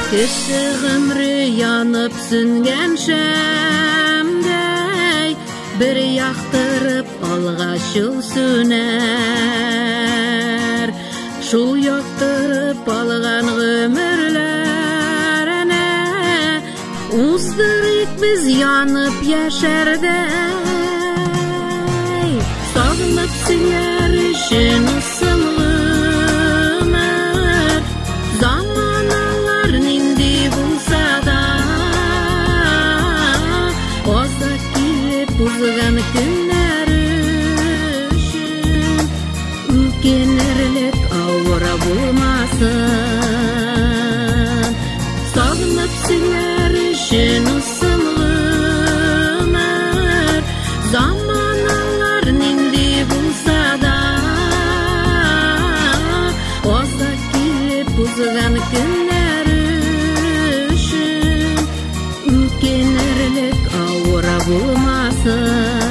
Кіші ғұмры янып сүнген шәмдей, бір яқтырып алға шул сүнер. Шул яқтырып алған ғүмірлеріне уздырык біз янып яшәрдей. Сағынып сілер үшін ысымлы өмір, заманалар нинди булса да, оза килеп узган күннәр үшін үкенерлек ауыра булмасын. Сағынып сілер үшін ысымлы өмір, заманалар нинди булса да, оза килеп узган күннәр үшін үкенерлек ауыра булмасын.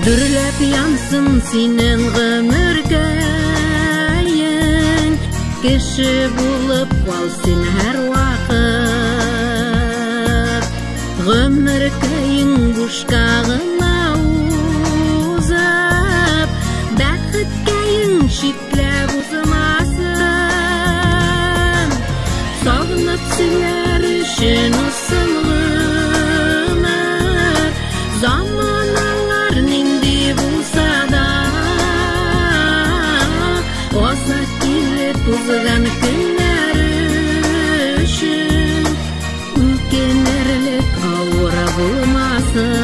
Дүрләп янсын синең гомеркәең, кеше булып кал син һәр вакыт. Гомеркәең бушка гына узып, бәхеткәең чикләп узмасын. Сагынып силәр өчен ысымлы өмер, заманалар нинди булса да, оза килеп узган күннәр үшін үкенерлек ауыра булмасын.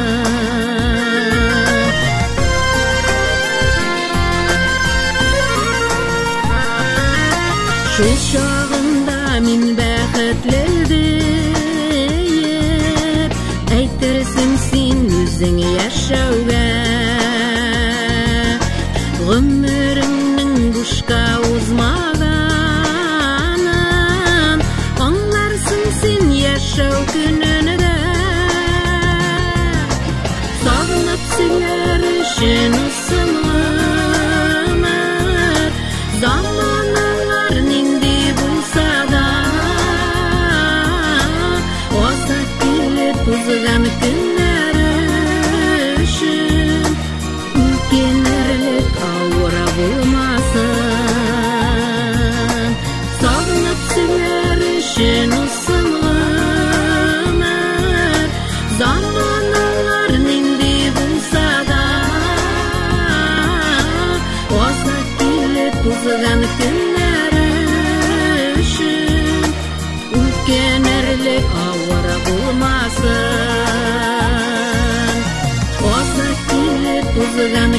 Шул чагында мин бәхетле дип әйтерсең син үзең яшәүгә. Гомереңнең бушка узмаганын аңларсың син яшәү көнендә. Сагынып силәр өчен ысымлы өмер, заманалар нинди булса да, оза килеп узган күннәр үшін үкенерлек ауыра булмасын. Сагынып силәр өчен ысымлы өмер, заманалар нинди булса да, оза килеп узган күннәр үшін үкенерлек ауыра булмасын. Оза килеп узган